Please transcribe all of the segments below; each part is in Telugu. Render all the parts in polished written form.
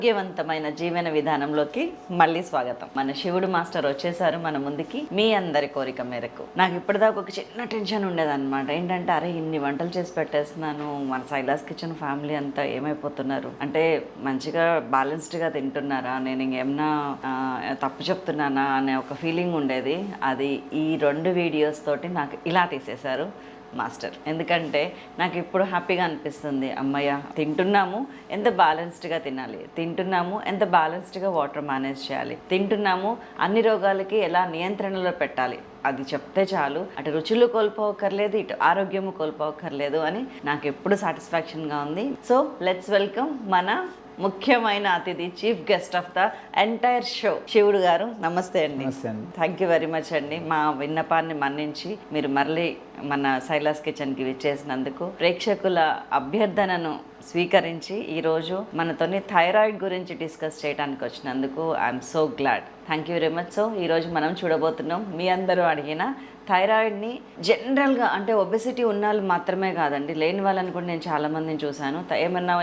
ఆరోగ్యవంతమైన జీవన విధానంలోకి మళ్ళీ స్వాగతం. మన శివుడు మాస్టర్ వచ్చేసారు మన ముందుకి. మీ అందరి కోరిక మేరకు నాకు ఇప్పటిదాకా ఒక చిన్న టెన్షన్ ఉండేదన్నమాట. ఏంటంటే అరే ఇన్ని వంటలు చేసి పెట్టేస్తున్నాను, మన సైలాస్ కిచెన్ ఫ్యామిలీ అంతా ఏమైపోతున్నారు, అంటే మంచిగా బ్యాలెన్స్డ్గా తింటున్నారా, నేను ఇంకేమన్నా తప్పు చెప్తున్నానా అనే ఒక ఫీలింగ్ ఉండేది. అది ఈ 2 వీడియోస్ తోటి నాకు ఇలా తీసేశారు మాస్టర్. ఎందుకంటే నాకు ఇప్పుడు హ్యాపీగా అనిపిస్తుంది, అమ్మయ్య తింటున్నాము ఎంత బ్యాలెన్స్డ్గా తినాలి, తింటున్నాము ఎంత బ్యాలెన్స్డ్గా వాటర్ మేనేజ్ చేయాలి, తింటున్నాము అన్ని రోగాలకి ఎలా నియంత్రణలో పెట్టాలి, అది చెప్తే చాలు. అటు రుచులు కోల్పోవక్కర్లేదు, ఇటు ఆరోగ్యము కోల్పోవక్కర్లేదు అని నాకు ఎప్పుడు సాటిస్ఫాక్షన్గా ఉంది. సో లెట్స్ వెల్కమ్ మన ముఖ్యమైన అతిథి, chief guest of the entire show, శివుడు గారు. నమస్తే అండి. థ్యాంక్ యూ వెరీ మచ్ అండి. మా విన్నపాన్ని మన్నించి మీరు మళ్ళీ మన సైలాస్ కిచెన్కి విచ్చేసినందుకు, ప్రేక్షకుల అభ్యర్థనను స్వీకరించి ఈరోజు మనతోని థైరాయిడ్ గురించి డిస్కస్ చేయడానికి వచ్చినందుకు I'm so glad. Thank you very much. So ఈరోజు మనం చూడబోతున్నాం మీ అందరూ అడిగిన థైరాయిడ్ని. జనరల్గా అంటే ఒబెసిటీ ఉన్న వాళ్ళు మాత్రమే కాదండి, లేని వాళ్ళని కూడా నేను చాలామందిని చూశాను. ఏమన్నా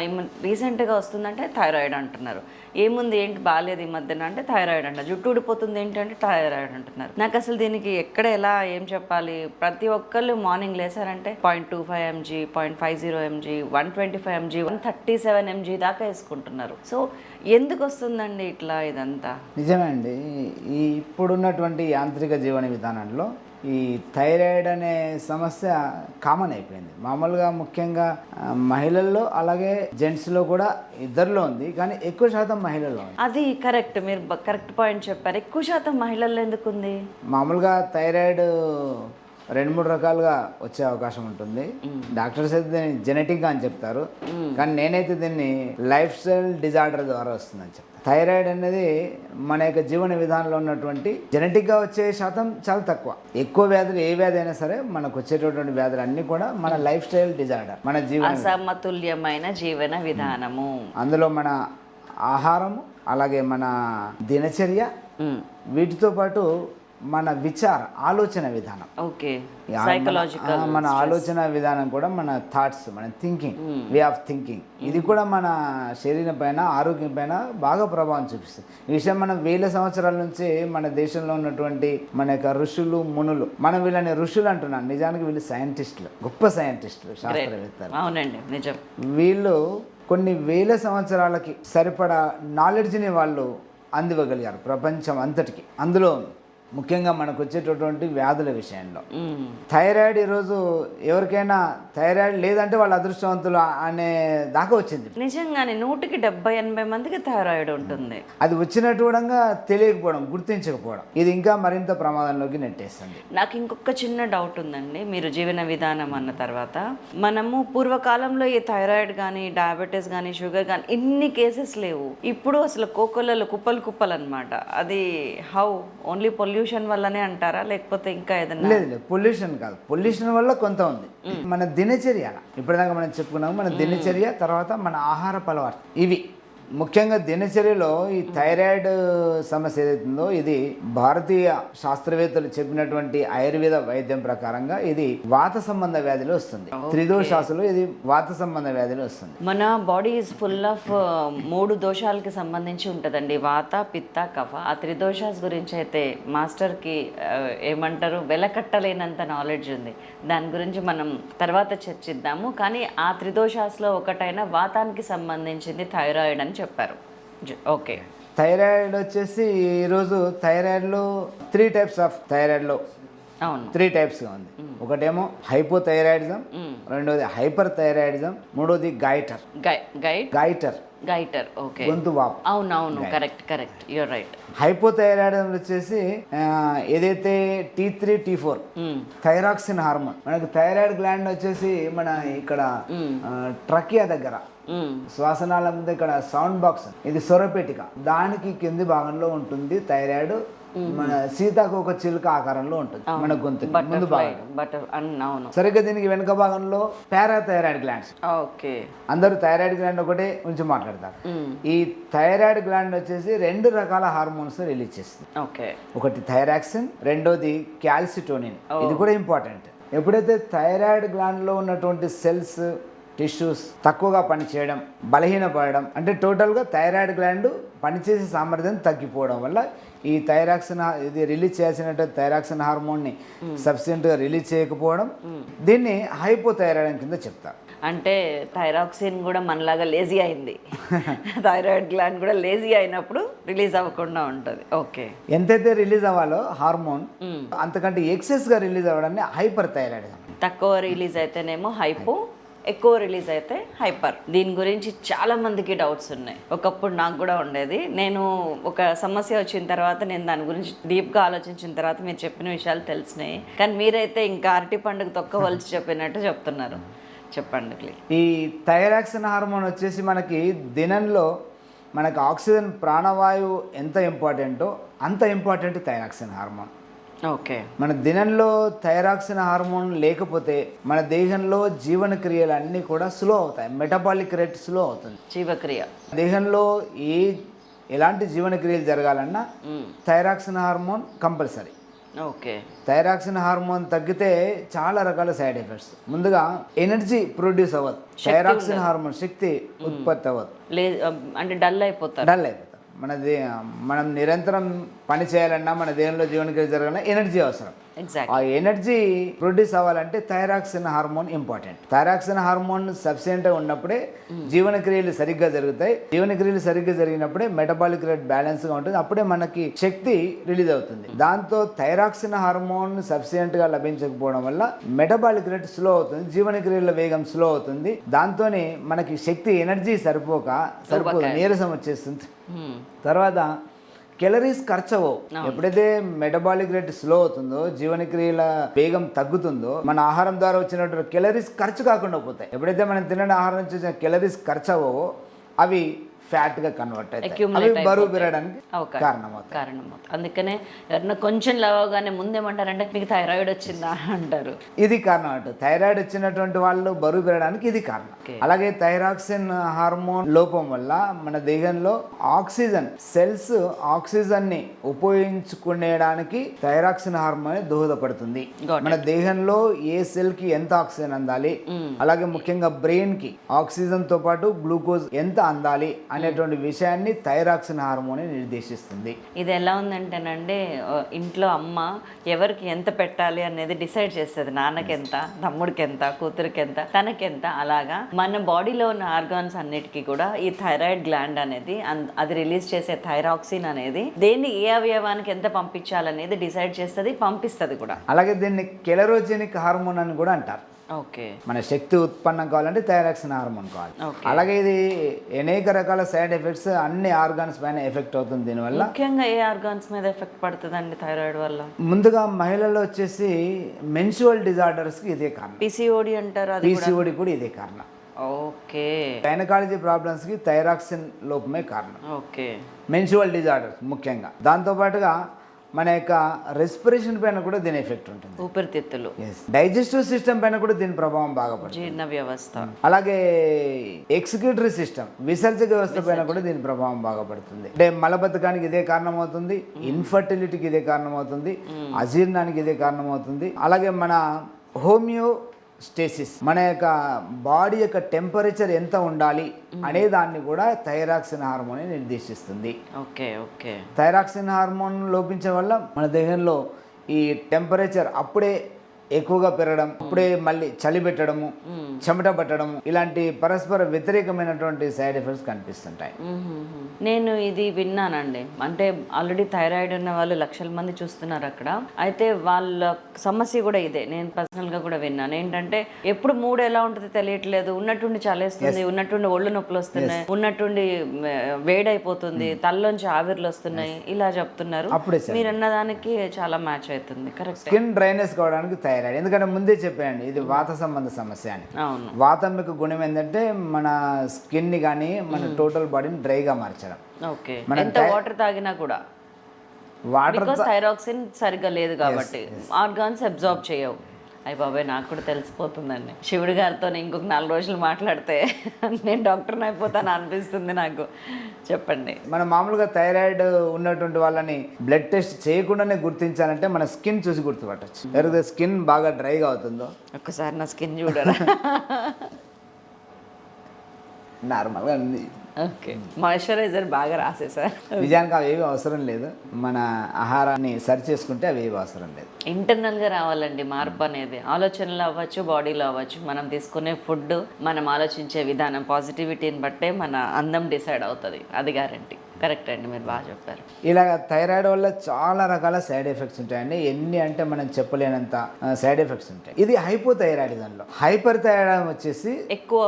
రీసెంట్గా వస్తుందంటే థైరాయిడ్ అంటున్నారు, ఏముంది ఏంటి బాగాలేదు ఈ మధ్యన అంటే థైరాయిడ్ అంటారు, జుట్టు ఊడిపోతుంది ఏంటి అంటే థైరాయిడ్ అంటున్నారు. నాకు అసలు దీనికి ఎక్కడ ఎలా ఏం చెప్పాలి. ప్రతి ఒక్కళ్ళు morning లేసారంటే 0.25 mg, 0.50 mg, 125 mg, 137 mg దాకా వేసుకుంటున్నారు. సో ఎందుకు వస్తుందండి ఇట్లా ఇదంతా? నిజమే అండి. ఈ ఇప్పుడున్నటువంటి యాంత్రిక జీవన విధానంలో ఈ థైరాయిడ్ అనే సమస్య కామన్ అయిపోయింది. మామూలుగా ముఖ్యంగా మహిళల్లో అలాగే జెంట్స్లో కూడా ఇద్దరిలో ఉంది, కానీ ఎక్కువ శాతం మహిళల్లో ఉంది. అది కరెక్ట్, మీరు కరెక్ట్ పాయింట్ చెప్పారు. ఎక్కువ శాతం మహిళల్లో ఎందుకు ఉంది? మామూలుగా థైరాయిడ్ 2-3 రకాలుగా వచ్చే అవకాశం ఉంటుంది. డాక్టర్స్ అయితే దీన్ని జెనెటిక్గా అని చెప్తారు, కానీ నేనైతే దీన్ని లైఫ్ స్టైల్ డిజార్డర్ ద్వారా వస్తుందని చెప్తాను. థైరాయిడ్ అనేది మన యొక్క జీవన విధానంలో ఉన్నటువంటి జెనెటిక్గా వచ్చే శాతం చాలా తక్కువ. ఎక్కువ వ్యాధులు, ఏ వ్యాధి అయినా సరే మనకు వచ్చేటటువంటి వ్యాధులు అన్నీ కూడా మన లైఫ్ స్టైల్ డిజార్డర్, మన జీవన అసమతుల్యమైన జీవన విధానము. అందులో మన ఆహారము, అలాగే మన దినచర్య, వీటితో పాటు మన ఆలోచన విధానం, ఓకే, సైకలాజికల్ మన ఆలోచన విధానం కూడా, మన థాట్స్, మన థింకింగ్, వే ఆఫ్ థింకింగ్, ఇది కూడా మన శరీరం పైన, ఆరోగ్యం పైన బాగా ప్రభావం చూపిస్తుంది. ఈ విషయం మనం వేల సంవత్సరాల నుంచి మన దేశంలో ఉన్నటువంటి మన యొక్క ఋషులు, మునులు, మనం వీళ్ళని ఋషులు అంటున్నాం, నిజానికి వీళ్ళు సైంటిస్టులు, గొప్ప సైంటిస్టులు, శాస్త్రవేత్తలు. అవునండి, నిజం. వీళ్ళు కొన్ని వేల సంవత్సరాలకి సరిపడా నాలెడ్జ్ని వాళ్ళు అందివ్వగలిగారు ప్రపంచం అంతటికి. అందులో ముఖ్యంగా మనకు వచ్చేటటువంటి వ్యాధుల విషయంలో థైరాయిడ్ ఈరోజు ఎవరికైనా థైరాయిడ్ లేదంటే వాళ్ళ అదృష్టవంతులు అనే దాకా వచ్చింది. నిజంగానే 100-80 మందికి థైరాయిడ్ ఉంటుంది. అది వచ్చినట్టు కూడా తెలియకపోవడం, గుర్తించకపోవడం, ఇది ఇంకా మరింత ప్రమాదంలోకి నెట్టేస్తుంది. నాకు ఇంకొక చిన్న డౌట్ ఉందండి. మీరు జీవన విధానం అన్న తర్వాత, మనము పూర్వకాలంలో ఈ థైరాయిడ్ కానీ, డయాబెటీస్ కానీ, షుగర్ కానీ ఇన్ని కేసెస్ లేవు. ఇప్పుడు అసలు కోకొల్లలు కుప్పలు అనమాట. అది హౌ? ఓన్లీ పొల్యూషన్ వల్లనే అంటారా, లేకపోతే ఇంకా ఏదైనా? లేదు, పొల్యూషన్ కాదు, పొల్యూషన్ వల్ల కొంత ఉంది. మన దినచర్య, ఇప్పటిదాకా మనం చెప్పుకున్నాము, మన దినచర్య, తర్వాత మన ఆహారపు అలవాటు, ఇవి ముఖ్యంగా దినచర్యలో ఈ థైరాయిడ్ సమస్య ఏదైతుందో, ఇది భారతీయ శాస్త్రవేత్తలు చెప్పినటువంటి ఆయుర్వేద వైద్యం ప్రకారంగా ఇది వాత సంబంధ వ్యాధిలో వస్తుంది. త్రిదోషాసులు, ఇది వాత సంబంధ వ్యాధిలో వస్తుంది. మన బాడీ ఈజ్ ఫుల్ ఆఫ్ 3 దోషాలకి సంబంధించి ఉంటుందండి, వాత, పిత్త, కఫ. ఆ త్రిదోషాస్ గురించి అయితే మాస్టర్కి ఏమంటారు, వెలకట్టలేనంత నాలెడ్జ్ ఉంది. దాని గురించి మనం తర్వాత చర్చిద్దాము. కానీ ఆ త్రిదోషాస్లో ఒకటైన వాతానికి సంబంధించింది థైరాయిడ్ అని చెప్పారు. ఓకే, థైరాయిడ్ వచ్చేసి ఈరోజు థైరాయిడ్లో 3 టైప్స్ ఆఫ్ థైరాయిడ్లో, అవును, 3 టైప్స్గా ఉంది. ఒకటేమో హైపోథైరాయిడిజం, రెండోది హైపర్ థైరాయిడిజం, మూడోది గైటర్, ఓకే, గొంతు వాపు. అవునవును, కరెక్ట్, యూర్ రైట్. హైపోథైరాయిడిజం వచ్చేసి ఏదైతే T3, T4 థైరాక్సిన్ హార్మోన్, మనకు థైరాయిడ్ గ్లాండ్ వచ్చేసి మన ఇక్కడ ట్రకియా దగ్గర, శ్వాసనాళం మీద ఇక్కడ సౌండ్ బాక్స్, ఇది సొరపేటిక, దానికి కింది భాగంలో ఉంటుంది థైరాయిడ్. మన సీతాకోక చిలుక ఆకారంలో ఉంటుంది మన గొంతు ముందు భాగం. సరిగ్గా దీనికి వెనుక భాగంలో పారాథైరాయిడ్ గ్లాండ్స్. ఓకే, అందరూ థైరాయిడ్ గ్లాండ్ ఒకటే ఉంచి మాట్లాడతారు. ఈ థైరాయిడ్ గ్లాండ్ వచ్చేసి 2 రకాల హార్మోన్స్ రిలీజ్ చేస్తుంది. ఓకే, ఒకటి థైరాక్సిన్, రెండోది క్యాల్సిటోనిన్. ఇది కూడా ఇంపార్టెంట్. ఎప్పుడైతే థైరాయిడ్ గ్లాండ్లో ఉన్నటువంటి సెల్స్ టిష్యూస్ తక్కువగా పనిచేయడం, బలహీనపడడం, అంటే టోటల్గా థైరాయిడ్ గ్లాండ్ పనిచేసే సామర్థ్యం తగ్గిపోవడం వల్ల ఈ థైరాక్సిన్ ఇది రిలీజ్ చేయాల్సిన థైరాక్సిన్ హార్మోన్ని సఫిషియెంట్గా రిలీజ్ చేయకపోవడం, దీన్ని హైపోథైరాయిడ్ కింద చెప్తారు. అంటే థైరాక్సిన్ కూడా మనలాగా లేజీ అయింది, థైరాయిడ్ గ్లాండ్ కూడా లేజీ అయినప్పుడు రిలీజ్ అవ్వకుండా ఉంటుంది. ఓకే, ఎంతైతే రిలీజ్ అవ్వాలో హార్మోన్ అంతకంటే ఎక్సెస్గా రిలీజ్ అవ్వడాన్ని హైపర్ థైరాయిడ్. తక్కువ రిలీజ్ అయితేనేమో హైపో, ఎక్కువ రిలీజ్ అయితే హైపర్. దీని గురించి చాలా మందికి డౌట్స్ ఉన్నాయి. ఒకప్పుడు నాకు కూడా ఉండేది. నేను ఒక సమస్య వచ్చిన తర్వాత నేను దాని గురించి డీప్గా ఆలోచించిన తర్వాత మీరు చెప్పిన విషయాలు తెలిసినాయి. కానీ మీరైతే ఇంకా అరటి పండుగ తొక్క వలిచి చెప్పినట్టు చెప్తున్నారు. చెప్పండి ప్లీజ్. ఈ థైరాక్సిన్ హార్మోన్ వచ్చేసి మనకి దినంలో మనకు ఆక్సిజన్ ప్రాణవాయువు ఎంత ఇంపార్టెంటో అంత ఇంపార్టెంట్ థైరాక్సిన్ హార్మోన్. ఓకే, మన దినంలో థైరాక్సిన్ హార్మోన్ లేకపోతే మన దేహంలో జీవన క్రియలు అన్నీ కూడా స్లో అవుతాయి. మెటబాలిక్ రేట్ స్లో అవుతుంది. జీవక్రియ దేహంలో ఎలాంటి జీవన క్రియలు జరగాలన్నా thyroxine hormone compulsory. Okay, thyroxine hormone తగ్గితే చాలా రకాల సైడ్ ఎఫెక్ట్స్. ముందుగా ఎనర్జీ ప్రొడ్యూస్ అవ్వదు, థైరాక్సిన్ హార్మోన్ శక్తి ఉత్పత్తి అవ్వదు, అంటే డల్ అయిపోతారు. మనం నిరంతరం పని చేయాలన్నా మన దేహంలో జీవనక్రియ జరగాలన్నా ఎనర్జీ అవసరం. ఆ ఎనర్జీ ప్రొడ్యూస్ అవ్వాలంటే thyroxine hormone important. Thyroxine hormone సఫిషియెంట్గా ఉన్నప్పుడే జీవనక్రియలు సరిగ్గా జరుగుతాయి. జీవనక్రియలు సరిగ్గా జరిగినప్పుడే మెటబాలిక్ రేట్ బ్యాలెన్స్గా ఉంటుంది. అప్పుడే మనకి శక్తి రిలీజ్ అవుతుంది. దాంతో థైరాక్సిన్ హార్మోన్ సఫిషియెంట్గా లభించకపోవడం వల్ల మెటబాలిక్ రేట్ స్లో అవుతుంది, జీవనక్రియల వేగం స్లో అవుతుంది. దాంతోనే మనకి శక్తి ఎనర్జీ సరిపోదు, నీరసం వచ్చేస్తుంది. తర్వాత కెలరీస్ ఖర్చు అవ్వవు. ఎప్పుడైతే మెటబాలిక్ రేట్ స్లో అవుతుందో, జీవనక్రియల వేగం తగ్గుతుందో, మన ఆహారం ద్వారా వచ్చినటువంటి కెలరీస్ ఖర్చు కాకుండా పోతాయి. ఎప్పుడైతే మనం తినే ఆహారం నుంచి వచ్చిన కెలరీస్ ఖర్చు అవ్వవో అవి ఫ్యాట్గా కన్వర్ట్ అవుతాయి, అవి బరువు పెరగడానికి కారణమవుతాయి. అందుకనే ఎవరన్నా కొంచెం లవగానే ముందేమంటారంటే మీకు థైరాయిడ్ వచ్చిందా అంటారు. ఇది కారణం అంట. థైరాయిడ్ వచ్చినటువంటి వాళ్ళు బరువు పెరగడానికి ఇది కారణం. అలాగే థైరాక్సిన్ హార్మోన్ లోపం వల్ల మన దేహంలో ఆక్సిజన్ సెల్స్ ఆక్సిజన్ని ఉపయోగించుకునేడానికి థైరాక్సిన్ హార్మోన్ దోహదపడుతుంది. మన దేహంలో ఏ సెల్ కి ఎంత ఆక్సిజన్ అందాలి, అలాగే ముఖ్యంగా బ్రెయిన్ కి ఆక్సిజన్ తో పాటు గ్లూకోజ్ ఎంత అందాలి అనేటువంటి విషయాన్ని థైరాక్సిన్ హార్మోన్ నిర్దేశిస్తుంది. ఇది ఎలా ఉందంటేనండి, ఇంట్లో అమ్మ ఎవరికి ఎంత పెట్టాలి అనేది డిసైడ్ చేస్తుంది. నాన్నకి ఎంత, తమ్ముడికి ఎంత, కూతురికి ఎంత, తనకెంత. అలాగా మన బాడీలో ఉన్న ఆర్గాన్స్ అన్నిటికీ కూడా ఈ థైరాయిడ్ గ్లాండ్ అనేది అది రిలీజ్ చేసే థైరాక్సిన్ అనేది దేన్ని ఏ అవయవానికి ఎంత పంపించాలనేది డిసైడ్ చేస్తుంది, పంపిస్తుంది కూడా. అలాగే దీన్ని కెలరోజెనిక్ హార్మోన్ అని కూడా అంటారు. ఓకే, మన శక్తి ఉత్పన్నం కావాలంటే థైరాక్సిన్ హార్మోన్ కావాలి. అలాగే ఇది అనేక రకాల సైడ్ ఎఫెక్ట్స్ అన్ని ఆర్గాన్స్ పైన ఎఫెక్ట్ అవుతుంది. దీనివల్ల ముఖ్యంగా ఏ ఆర్గాన్స్ మీద ఎఫెక్ట్ పడుతుందండి థైరాయిడ్ వల్ల? ముందుగా మహిళల్లో వచ్చేసి మెన్సువల్ డిజార్డర్స్ కి ఇదే కారణం. పిసిఓడి అంటారు, పిసిఓడి కూడా ఇదే కారణం. ఓకే, గైనకాలజీ ప్రాబ్లమ్స్ కి థైరాక్సిన్ లోపమే కారణం. ఓకే, మెన్సువల్ డిజార్డర్స్ ముఖ్యంగా. దాంతోపాటుగా మన యొక్క రెస్పిరేషన్ పైన కూడా దీని ఎఫెక్ట్ ఉంటుంది. ఊపిరితిత్తులు, డైజెస్టివ్ సిస్టమ్ పైన కూడా దీని ప్రభావం బాగా పడుతుంది. జీర్ణ వ్యవస్థ, అలాగే ఎక్సిక్యూటరీ సిస్టమ్ విసర్జక వ్యవస్థ పైన కూడా దీని ప్రభావం బాగా పడుతుంది. అంటే మలబద్ధకానికి ఇదే కారణం అవుతుంది, ఇన్ఫర్టిలిటీకి ఇదే కారణం అవుతుంది, అజీర్ణానికి ఇదే కారణం అవుతుంది. అలాగే మన హోమియోస్టేసిస్, మన యొక్క బాడీ యొక్క టెంపరేచర్ ఎంత ఉండాలి అనే దాన్ని కూడా థైరాక్సిన్ హార్మోన్ నిర్దేశిస్తుంది. ఓకే ఓకే, థైరాక్సిన్ హార్మోన్ లోపించడం వల్ల మన దేహంలో ఈ టెంపరేచర్ అప్పుడే ఎక్కువగా పెరగడం, అప్పుడే మళ్ళీ చలి పెట్టడము, చెమట పట్టడము, ఇలాంటి పరస్పర వ్యతిరేకమైనటువంటి సైడ్ ఎఫెక్ట్స్ కనిపిస్తుంటాయి. నేను ఇది విన్నానండి. అంటే ఆల్రెడీ థైరాయిడ్ ఉన్న వాళ్ళు లక్షల మంది చూస్తున్నారు అక్కడ. అయితే వాళ్ళ సమస్య కూడా ఇదే. నేను పర్సనల్గా కూడా విన్నాను. ఏంటంటే ఎప్పుడు మూడు ఎలా ఉంటుందో తెలియట్లేదు, ఉన్నట్టుండి చలేస్తుంది, ఉన్నట్టుండి ఒళ్ళు నొప్పులు వస్తున్నాయి, ఉన్నట్టుండి వేడైపోతుంది, తల్లోంచి ఆవిర్లు వస్తున్నాయి, ఇలా చెప్తున్నారు. మీరు అన్న దానికి చాలా మ్యాచ్ అవుతుంది. కరెక్ట్. స్కిన్ డ్రైనెస్ కావడానికి థైరాయిడ్, ఎందుకంటే ముందే చెప్పాను ఇది వాత సంబంధ సమస్య అని. వాతం యొక్క గుణం ఏంటంటే మన స్కిన్ ని కానీ మన టోటల్ బాడీని డ్రైగా మార్చడం. ఓకే, ఎంత వాటర్ తాగినా కూడా వాటర్ థైరాక్సిన్ సరిగ్గా లేదు కాబట్టి ఆర్గాన్స్ అబ్జార్బ్ చేయవు. అయ్యి బాబాయ్, నాకు కూడా తెలిసిపోతుందండి. శివుడి గారితో ఇంకొక 4 రోజులు మాట్లాడితే నేను డాక్టర్ని అయిపోతాను అనిపిస్తుంది నాకు. చెప్పండి. మనం మామూలుగా థైరాయిడ్ ఉన్నటువంటి వాళ్ళని బ్లడ్ టెస్ట్ చేయకుండానే గుర్తించాలంటే మన స్కిన్ చూసి గుర్తుపట్టచ్చు. ఎవరైతే స్కిన్ బాగా డ్రైగా అవుతుందో, ఒక్కసారి నా స్కిన్ చూడరా. నార్మల్గా ఉంది. ఓకే, మాయిశ్చరైజర్ బాగా రాసేసారు. నిజానికి అవి ఏవి అవసరం లేదు, మన ఆహారాన్ని సరి చేసుకుంటే అవి ఏవి అవసరం లేదు. ఇంటర్నల్గా రావాలండి మార్పు అనేది, ఆలోచనలు అవ్వచ్చు, బాడీలో అవ్వచ్చు. మనం తీసుకునే ఫుడ్, మనం ఆలోచించే విధానం, పాజిటివిటీని బట్టే మన అందం డిసైడ్ అవుతుంది. అది గ్యారంటీ. కరెక్ట్ అండి, మీరు బాగా చెప్పారు. ఇలాగ థైరాయిడ్ వల్ల చాలా రకాల సైడ్ ఎఫెక్ట్స్ ఉంటాయండి. ఎన్ని అంటే మనం చెప్పలేనంత సైడ్ ఎఫెక్ట్స్ ఉంటాయి. ఇది హైపోథైరాయిడిజంలో. హైపర్ థైరాయిడ్ వచ్చేసి ఎక్కువ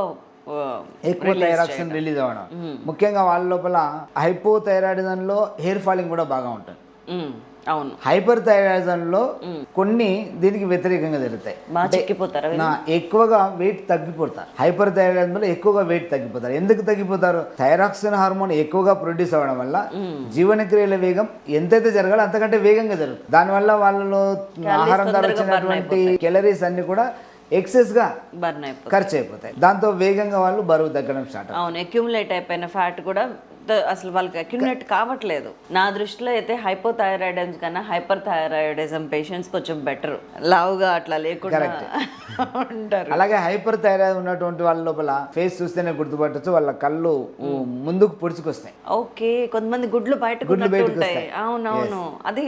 థైరాక్సిన్ రిలీజ్ అవ్వడం. ముఖ్యంగా వాళ్ళ లోపల హైపోథైరాయిడిజంలో హెయిర్ ఫాలింగ్ కూడా బాగా ఉంటుంది. అవును, హైపర్ థైరాయిడిజంలో కొన్ని దీనికి వ్యతిరేకంగా జరుగుతాయి. ఎక్కువగా వెయిట్ తగ్గిపోతారు. హైపర్ థైరాయిడిజంలో ఎక్కువగా వెయిట్ తగ్గిపోతారు. ఎందుకు తగ్గిపోతారు? థైరాక్సిన్ హార్మోన్ ఎక్కువగా ప్రొడ్యూస్ అవ్వడం వల్ల జీవనక్రియల వేగం ఎంతైతే జరగాలో అంతకంటే వేగంగా జరుగుతుంది. దానివల్ల వాళ్ళలో ఆహారం ద్వారా వచ్చినటువంటి కెలరీస్ అన్ని కూడా ఎక్సెస్ గా బర్న్ అయిపోతాయి, ఖర్చు అయిపోతాయి. దాంతో వేగంగా వాళ్ళు బరువు తగ్గడం స్టార్ట్. అవును, అక్యుములేట్ అయిపోయిన ఫ్యాట్ కూడా అసలు వాళ్ళకి అక్యుములేట్ కావట్లేదు. నా దృష్టిలో అయితే హైపోథైరాయిడిజం కన్నా హైపర్ థైరాయిడిజం పేషెంట్స్ కొంచెం బెటర్, లావుగా అట్లా లేకుండా ఉంటారు. అలాగే హైపర్ థైరాయిడ్ ఉన్నటువంటి వాళ్ళ లోపల ఫేస్ చూస్తేనే గుర్తుపట్టచ్చు, వాళ్ళ కళ్ళు ముందుకు పొడుచుకొస్తాయి. ఓకే, కొంతమంది గుడ్లు బయటకు ఉంటాయి. అవునవును, అది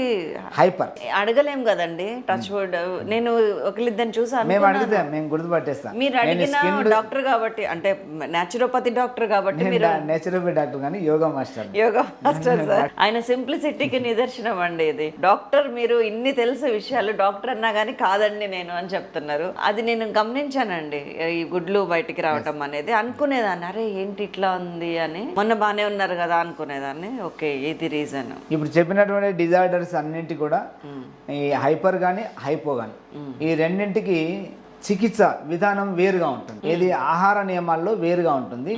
హైపర్. అడగలేం కదండి, టచ్ వుడ్. నేను ఒకరిద్దరిని చూసాను, మేము అడిగితే మేము గుర్తుపట్టేస్తాం. మీరు అడిగిన డాక్టర్ కాబట్టి, అంటే న్యాచురోపతి డాక్టర్ కాబట్టి, మీరు న్యాచురోపతి డాక్టర్ కానీ యోగా మాస్టర్ సార్. ఆయన సింప్లిసిటీకి నిదర్శనం అండి ఇది. డాక్టర్, మీరు ఇన్ని తెలిసే విషయాలు డాక్టర్ అన్నా కానీ కాదండి నేను అని చెప్తున్నారు. అది నేను గమనించానండి, ఈ గుడ్లు బయటికి రావటం అనేది. అనుకునేదాన్ని, అరే ఏంటి ఇట్లా ఉంది అని, మొన్న బాగానే ఉన్నారు కదా అనుకునేదాన్ని. ఓకే, ఇది రీజన్. ఇప్పుడు చెప్పినటువంటి డిజార్డర్స్ అన్నింటి కూడా ఈ హైపర్ కానీ హైపో కానీ ఈ రెండింటికి చికిత్స విధానం వేరుగా ఉంటుంది. ఏది ఆహార నియమాల్లో వేరుగా ఉంటుంది.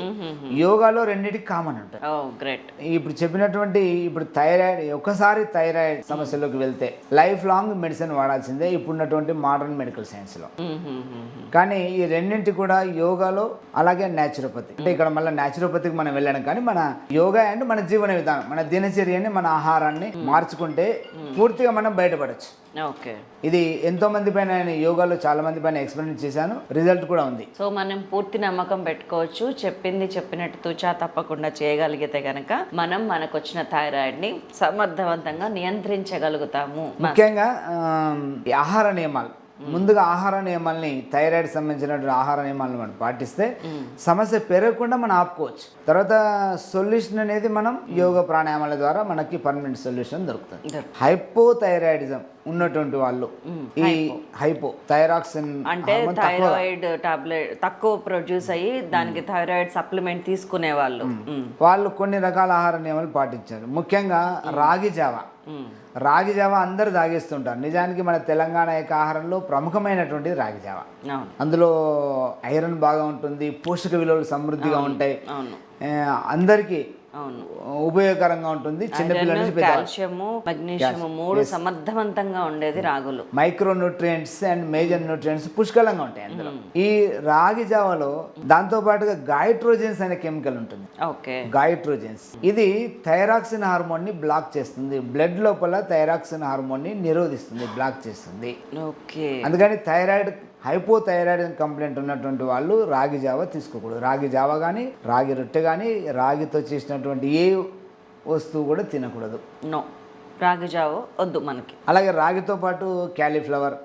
యోగాలో రెండింటికి కామన్ ఉంటుంది. గ్రేట్. ఇప్పుడు చెప్పినటువంటి ఇప్పుడు థైరాయిడ్, ఒకసారి థైరాయిడ్ సమస్యలోకి వెళ్తే లైఫ్ లాంగ్ మెడిసిన్ వాడాల్సిందే ఇప్పుడున్నటువంటి మోడర్న్ మెడికల్ సైన్స్ లో. కానీ ఈ రెండింటి కూడా యోగాలో, అలాగే న్యాచురోపతి. అంటే ఇక్కడ మళ్ళీ న్యాచురోపతికి మనం వెళ్ళడం కానీ మన యోగా అండ్ మన జీవన విధానం, మన దినచర్యని, మన ఆహారాన్ని మార్చుకుంటే పూర్తిగా మనం బయటపడచ్చు. ఓకే, ఇది ఎంతో మంది పైన, యోగాలో చాలా మంది పైన ఎక్స్పెరిమెంట్ చేశాను, రిజల్ట్ కూడా ఉంది. సో మనం పూర్తి నమ్మకం పెట్టుకోవచ్చు. చెప్పింది చెప్పినట్టు తూచా తప్పకుండా చేయగలిగితే గనక మనం మనకు వచ్చిన థైరాయిడ్ ని సమర్థవంతంగా నియంత్రించగలుగుతాము. ముఖ్యంగా ఆహార నియమాలు, ముందుగా ఆహార నియమాల్ని, థైరాయిడ్ సంబంధించినటువంటి ఆహార నియమాలను మనం పాటిస్తే సమస్య పెరగకుండా మనం ఆపుకోవచ్చు. తర్వాత సొల్యూషన్ అనేది మనం యోగ ప్రాణాయామాల ద్వారా మనకి పర్మనెంట్ సొల్యూషన్ దొరుకుతుంది. హైపోథైరాయిడిజం ఉన్నటువంటి వాళ్ళు, ఈ హైపో థైరాక్సిన్ అంటే థైరాయిడ్ టాబ్లెట్ తక్కువ ప్రొడ్యూస్ అయ్యి దానికి థైరాయిడ్ సప్లిమెంట్ తీసుకునే వాళ్ళు కొన్ని రకాల ఆహార నియమాలు పాటించారు. ముఖ్యంగా రాగి జావా. రాగి జావా అందరు తాగేస్తుంటారు. నిజానికి మన తెలంగాణ యొక్క ఆహారంలో ప్రముఖమైనటువంటిది రాగి జావా. అందులో ఐరన్ బాగా ఉంటుంది, పోషక విలువలు సమృద్ధిగా ఉంటాయి, అందరికీ ఉపయోగకరంగా ఉంటుంది. చిన్నపిల్లల నుంచి కాల్షియం, మెగ్నీషియం మూడు సమర్థవంతంగా ఉండేది రాగులు. Micro nutrients and major nutrients పుష్కలంగా ఉంటాయి అందులో. ఈ రాగి జావలో దాంతో పాటుగా గాయిట్రోజెన్స్ అనే కెమికల్ ఉంటుంది. ఓకే, గాయిట్రోజెన్స్ ఇది థైరాక్సిన్ హార్మోన్ ని బ్లాక్ చేస్తుంది. బ్లడ్ లోపల థైరాక్సిన్ హార్మోన్ ని నిరోధిస్తుంది, బ్లాక్ చేస్తుంది. ఓకే, అందుకని థైరాయిడ్, హైపోథైరాయిడ్ కంప్లైంట్ ఉన్నటువంటి వాళ్ళు రాగి జావా తీసుకోకూడదు. రాగి జావా కానీ, రాగి రొట్టె కానీ, రాగితో చేసినటువంటి ఏ వస్తువు కూడా తినకూడదు. నో, రాగి జావా వద్దు మనకి. అలాగే రాగితో పాటు క్యాలీఫ్లవర్,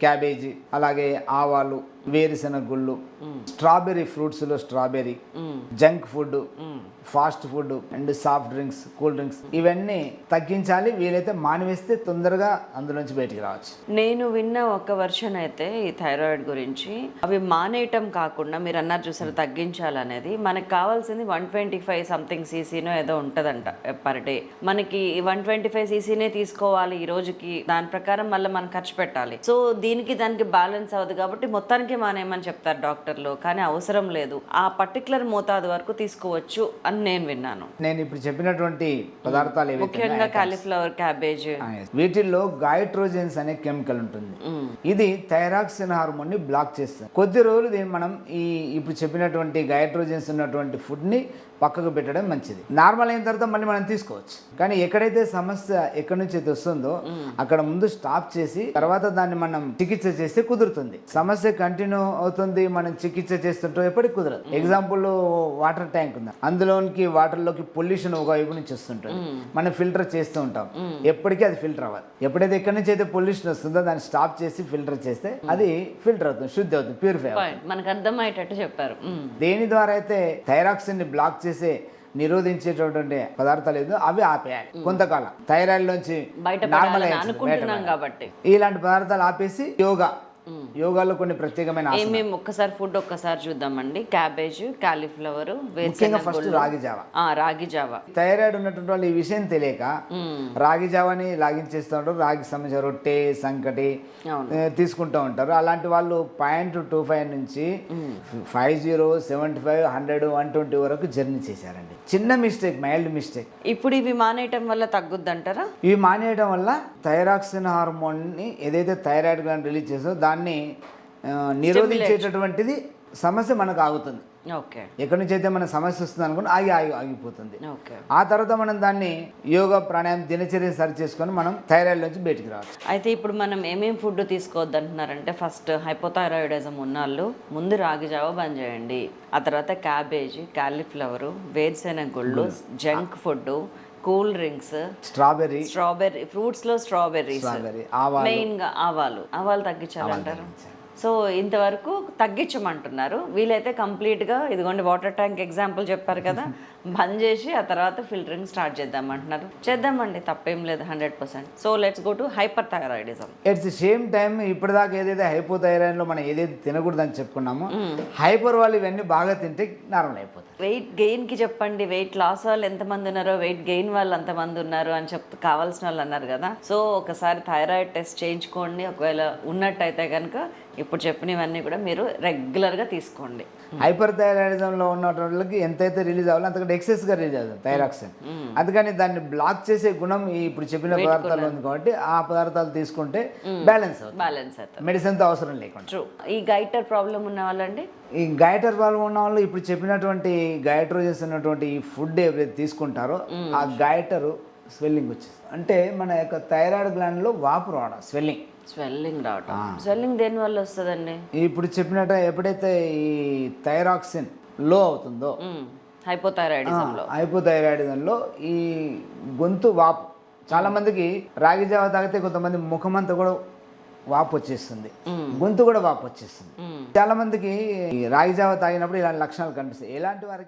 క్యాబేజీ, అలాగే ఆవాలు, వేరుశెనగ గుళ్ళు, స్ట్రాబెర్రీ, ఫ్రూట్స్లో strawberry, junk food, fast food and soft drinks, cool drinks ఇవన్నీ తగ్గించాలి. వీలైతే మానివేస్తే తొందరగా అందులోంచి బయటికి రావచ్చు. నేను విన్న ఒక వర్షన్ అయితే ఈ థైరాయిడ్ గురించి, అవి మానేయటం కాకుండా మీరు అన్నారు చూసారు తగ్గించాలనేది, మనకు కావాల్సింది 125 సంథింగ్ సీసీనో ఏదో ఉంటుందంట పర్ డే. మనకి 125 సీసీనే తీసుకోవాలి ఈ రోజుకి, దాని ప్రకారం మళ్ళీ మనం ఖర్చు పెట్టాలి. సో దీనికి దానికి బ్యాలెన్స్ అవ్వదు కాబట్టి మొత్తానికి మానేయమని చెప్తారు డాక్టర్లు. కానీ అవసరం లేదు, ఆ పర్టికులర్ మోతాదు వరకు తీసుకోవచ్చు అని నేను విన్నాను. నేను ఇప్పుడు చెప్పినటువంటి పదార్థాలు ముఖ్యంగా కాలీఫ్లవర్, క్యాబేజ్, వీటిల్లో గాయిట్రోజెన్స్ అనే కెమికల్ ఉంటుంది. ఇది థైరాక్సిన్ హార్మోన్ ని బ్లాక్ చేస్తుంది. కొద్ది రోజులు మనం ఈ ఇప్పుడు చెప్పినటువంటి గాయిట్రోజెన్స్ ఉన్నటువంటి ఫుడ్ ని పక్కకు పెట్టడం మంచిది. నార్మల్ అయిన తర్వాత మళ్ళీ మనం తీసుకోవచ్చు. కానీ ఎక్కడైతే సమస్య ఎక్కడి నుంచి అయితే వస్తుందో అక్కడ ముందు స్టాప్ చేసి తర్వాత దాన్ని మనం చికిత్స చేస్తే కుదురుతుంది. సమస్య కంటిన్యూ అవుతుంది, మనం చికిత్స చేస్తుంటాం, ఎప్పటికి కుదరదు. ఎగ్జాంపుల్ వాటర్ ట్యాంక్ ఉంది, అందులోనికి వాటర్లోకి పొల్యూషన్ ఒక వైపు నుంచి వస్తుంటుంది, మనం ఫిల్టర్ చేస్తూ ఉంటాం, ఎప్పటికీ అది ఫిల్టర్ అవ్వదు. ఎప్పుడైతే ఎక్కడి నుంచి అయితే పొల్యూషన్ వస్తుందో దాన్ని స్టాప్ చేసి ఫిల్టర్ చేస్తే అది ఫిల్టర్ అవుతుంది, శుద్ధి అవుతుంది, ప్యూరిఫై అవుతుంది. మనకు అర్థమయ్యేటట్టు చెప్పారు. దేని ద్వారా అయితే థైరాక్సిన్ ని బ్లాక్ చేసే నిరోధించేటటువంటి పదార్థాలు ఏదో అవి ఆపేయాలి కొంతకాలం. థైరాయిడ్ నుంచి నార్మల్ కాబట్టి ఇలాంటి పదార్థాలు ఆపేసి యోగాలో కొన్ని ప్రత్యేకమైన మేము ఒక్కసారి ఫుడ్ ఒక్కసారి చూద్దామండి. క్యాబేజ్, కాలీఫ్లవర్, ముఖ్యంగా ఫస్ట్ రాగి జావా. థైరాయిడ్ ఉన్నటువంటి వాళ్ళు ఈ విషయం తెలియక రాగి జావాని లాగించేస్తూ ఉంటారు. రాగి సంబంధించిన రొట్టె, సంకటి తీసుకుంటూ ఉంటారు. అలాంటి వాళ్ళు 0.25 నుంచి 50, 75, 100, 120 వరకు జర్నీ చేశారండి. చిన్న మిస్టేక్, మైల్డ్ మిస్టేక్. ఇప్పుడు ఇవి మానేయటం వల్ల తగ్గుద్దంటారా? ఇవి మానేయడం వల్ల థైరాక్సిన్ హార్మోన్ ని ఏదైతే థైరాయిడ్ గ్లాండ్ రిలీజ్ చేస్తుందో దాన్ని నిరోధించేటటువంటిది సమస్య మనకు ఆగుతుంది. ఎక్కడి నుంచి అయితే మన సమస్య వస్తుంది అనుకుని ఆగిపోతుంది. ఆ తర్వాత మనం దాన్ని యోగా, ప్రాణాయామం, దినచర్య సరి చేసుకొని మనం థైరాయిడ్ నుంచి బయటికి రావచ్చు. అయితే ఇప్పుడు మనం ఏమేమి ఫుడ్ తీసుకోవద్దు అంటున్నారంటే, ఫస్ట్ హైపోథైరాయిడిజం ఉన్నవాళ్ళు ముందు రాగి జావ బంద్ చేయండి. ఆ తర్వాత క్యాబేజ్, కాలీఫ్లవర్, వేరుశెనగ గుళ్ళు, junk food, cool drinks, strawberry, fruits లో స్ట్రాబెర్రీస్, మెయిన్ గా ఆవాలు తగ్గించాలంటారు. సో ఇంతవరకు తగ్గించమంటున్నారు. వీలైతే కంప్లీట్గా ఇదిగోండి వాటర్ ట్యాంక్ ఎగ్జాంపుల్ చెప్పారు కదా, బంద్ చేసి ఆ తర్వాత ఫిల్టరింగ్ స్టార్ట్ చేద్దామంటున్నారు. చేద్దామండి, తప్పేం లేదు, 100%. So let's go to hyperthyroidism. At the same time ఇప్పటిదాకా ఏదైతే హైపోథైరాయిడ్లో మనం ఏదైతే తినకూడదని చెప్పుకున్నామో, హైపర్ వాళ్ళు ఇవన్నీ బాగా తింటే నార్మల్ అయిపోతుంది. వెయిట్ గెయిన్కి చెప్పండి, వెయిట్ లాస్ వాళ్ళు ఎంతమంది ఉన్నారో, వెయిట్ గెయిన్ వాళ్ళు అంతమంది ఉన్నారు అని కావాల్సిన వాళ్ళు అన్నారు కదా. సో ఒకసారి థైరాయిడ్ టెస్ట్ చేయించుకోండి. ఒకవేళ ఉన్నట్టయితే కనుక ఇప్పుడు చెప్పినవన్నీ కూడా మీరు రెగ్యులర్గా తీసుకోండి. హైపర్ థైరాయిడిజంలో ఉన్న వాళ్ళకి ఎంతైతే రిలీజ్ అవ్వాలో అంతకంటే ఎక్సెస్గా రిలీజ్ అవుతుంది థైరాక్సిన్. అందుకని దాన్ని బ్లాక్ చేసే గుణం ఈ ఇప్పుడు చెప్పిన పదార్థాలు ఉంది కాబట్టి ఆ పదార్థాలు తీసుకుంటే బ్యాలెన్స్ అవుతుంది, మెడిసిన్తో అవసరం లేకుండా. ఈ గైటర్ ప్రాబ్లం ఉన్న వాళ్ళండి, ఈ గైటర్ ప్రాబ్లం ఉన్న వాళ్ళు ఇప్పుడు చెప్పినటువంటి గైట్రోజెస్ ఉన్నటువంటి ఈ ఫుడ్ ఎవరైతే తీసుకుంటారో ఆ గైటరు స్వెల్లింగ్ వచ్చేస్తుంది. అంటే మన యొక్క థైరాయిడ్ గ్లాండ్లో వాపు రావడం, స్వెల్లింగ్ రావటం. స్వెల్లింగ్ దేని వల్ల వస్తుందండి? ఇప్పుడు చెప్పినట్టు ఎప్పుడైతే ఈ థైరాక్సిన్ లో అవుతుందో హైపోథైరాయిడిజంలో ఈ గొంతు వాపు, చాలా మందికి రాగి జావ తాగితే కొంతమంది ముఖమంతా కూడా వాపు వచ్చేస్తుంది, గొంతు కూడా వాపు వచ్చేస్తుంది. చాలా మందికి రాగి జావ తాగినప్పుడు ఇలాంటి లక్షణాలు కనిపిస్తాయి. ఎలాంటి వారికి